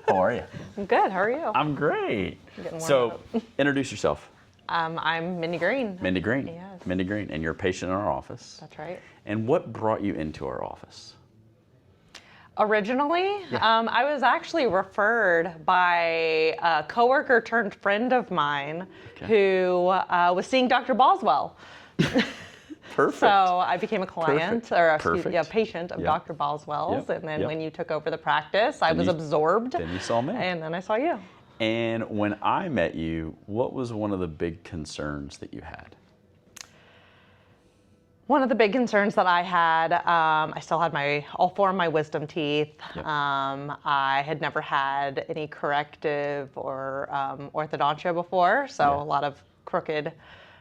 How are you? I'm good. How are you? I'm great. Getting warmed So, up. introduce yourself. I'm Mindy Green. Mindy Green. Yes. Mindy Green, and you're a patient in our office. That's right. And what brought you into our office? Originally, I was actually referred by a coworker turned friend of mine who was seeing Dr. Boswell. Perfect. So I became a client, Perfect. or Perfect. a patient of Yep. Dr. Boswell's. Yep. And then Yep. when you took over the practice, I was absorbed. Then you saw me. And then I saw you. And when I met you, what was one of the big concerns that you had? One of the big concerns that I had, I still had all four of my wisdom teeth. Yep. I had never had any corrective or orthodontia before, so Yeah. a lot of crooked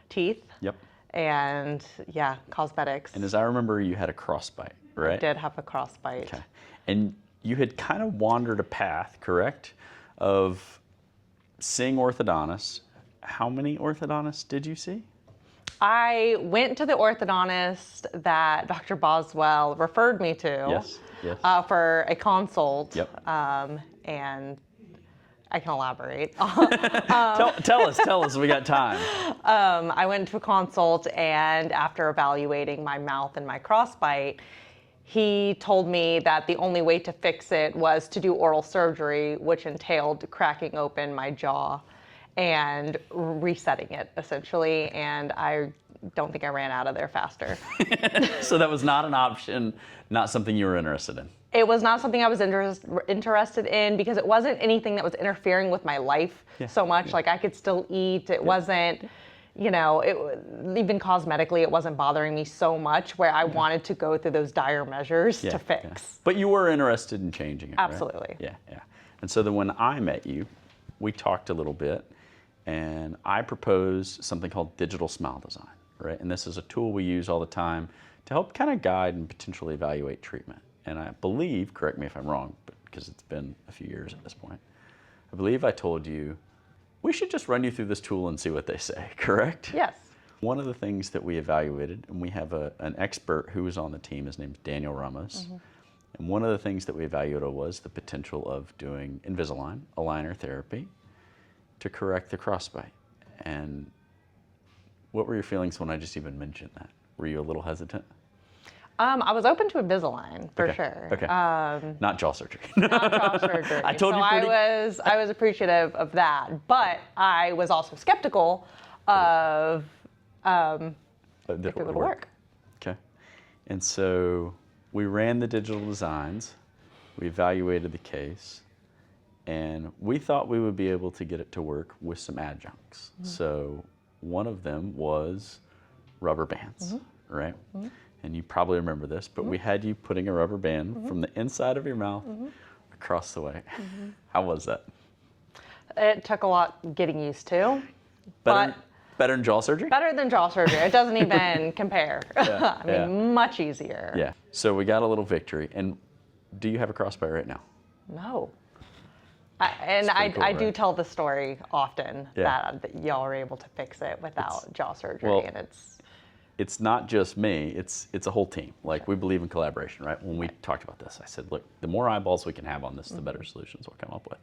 teeth. Yep. And yeah, cosmetics. And as I remember, you had a crossbite, right? I did have a crossbite. Okay. And you had kind of wandered a path, correct, of seeing orthodontists. How many orthodontists did you see? I went to the orthodontist that Dr. Boswell referred me to Yes. Yes. for a consult. Yep. And I can elaborate. Tell us. We got time. I went to a consult, and after evaluating my mouth and my crossbite, he told me that the only way to fix it was to do oral surgery, which entailed cracking open my jaw and resetting it, essentially. And I don't think I ran out of there faster. So that was not an option, not something you were interested in. It was not something I was interested in because it wasn't anything that was interfering with my life so much. Like, I could still eat. It wasn't, even cosmetically, it wasn't bothering me so much where I wanted to go through those dire measures to fix. Yeah. But you were interested in changing it, Absolutely. Right? Yeah. And so then when I met you, we talked a little bit, and I proposed something called digital smile design, right? And this is a tool we use all the time to help kind of guide and potentially evaluate treatment. And I believe, correct me if I'm wrong, but because it's been a few years at this point, I believe I told you, we should just run you through this tool and see what they say, correct? Yes. One of the things that we evaluated, and we have an expert who was on the team, his name's Daniel Ramos, and one of the things that we evaluated was the potential of doing Invisalign, aligner therapy, to correct the crossbite. And what were your feelings when I just even mentioned that? Were you a little hesitant? I was open to Invisalign for Okay. sure. Okay. Not jaw surgery. Not jaw surgery. I told you I was appreciative of that, but I was also skeptical of if it would work. Okay. And so we ran the digital designs, we evaluated the case, and we thought we would be able to get it to work with some adjuncts. So one of them was rubber bands, right? And you probably remember this, but we had you putting a rubber band from the inside of your mouth across the way. How was that? It took a lot getting used to. Better than jaw surgery? Better than jaw surgery. It doesn't even compare. Yeah, I mean, much easier. Yeah. So we got a little victory. And do you have a crossbite right now? No. Cool, I do right? tell the story often Yeah. that y'all are able to fix it without jaw surgery, well, and it's not just me, it's a whole team. Like, we believe in collaboration, right? When we talked about this, I said, look, the more eyeballs we can have on this, the better solutions we'll come up with.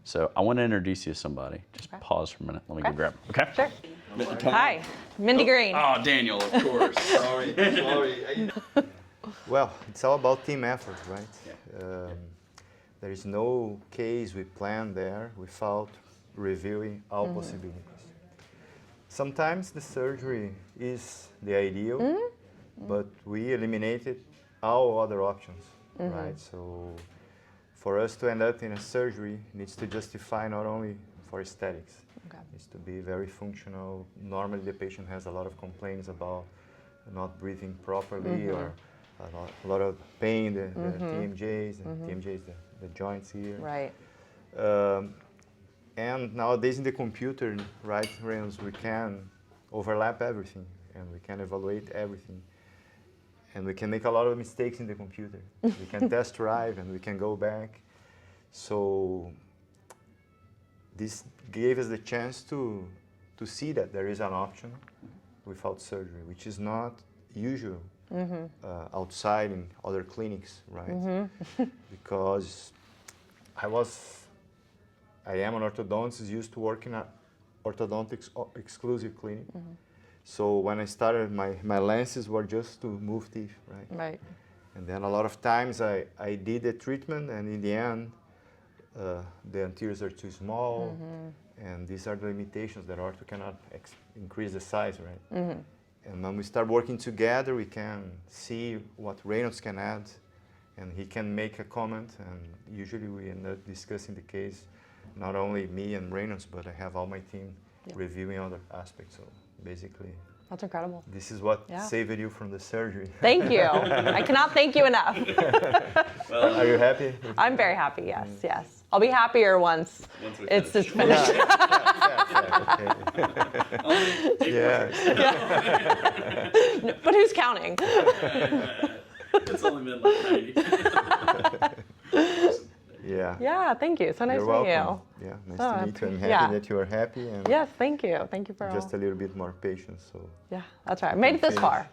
So I want to introduce you to somebody. Just pause for a minute. Let me go grab him, okay? Sure. Hi, Mindy Green. Oh, Daniel, of course. Sorry. Well, it's all about team effort, right? There is no case we plan there without reviewing all possibilities. Sometimes the surgery is the ideal, but we eliminated all other options, right? So for us to end up in a surgery needs to justify not only for aesthetics, needs to be very functional. Normally the patient has a lot of complaints about not breathing properly or a lot of pain, the TMJs, and TMJs, the joints here. Right. And nowadays in the computer, right, realms, we can overlap everything and we can evaluate everything. And we can make a lot of mistakes in the computer. We can test drive and we can go back. So this gave us the chance to see that there is an option without surgery, which is not usual outside in other clinics, right? Because I am an orthodontist used to work in an orthodontics exclusive clinic. So when I started, my lenses were just to move teeth, right? Right. And then a lot of times I did the treatment, and in the end, the anteriors are too small, and these are the limitations that ortho cannot increase the size, right? And when we start working together, we can see what Reynolds can add, and he can make a comment, and usually we end up discussing the case, not only me and Reynolds, but I have all my team reviewing other aspects. So basically, That's incredible. this is what Yeah. saved you from the surgery. Thank you. I cannot thank you enough. Are you happy? I'm very happy, yes, yes. I'll be happier once we it's finish. just finished. Yeah. But who's counting? It's only been like 90. Yeah. Yeah, thank you. So nice You're to meet welcome. you. Yeah, nice Oh, to meet you. I'm happy yeah. that you are happy, and Yes, thank you. Thank you for just a all. little bit more patience. So Yeah, that's right. I made it this far.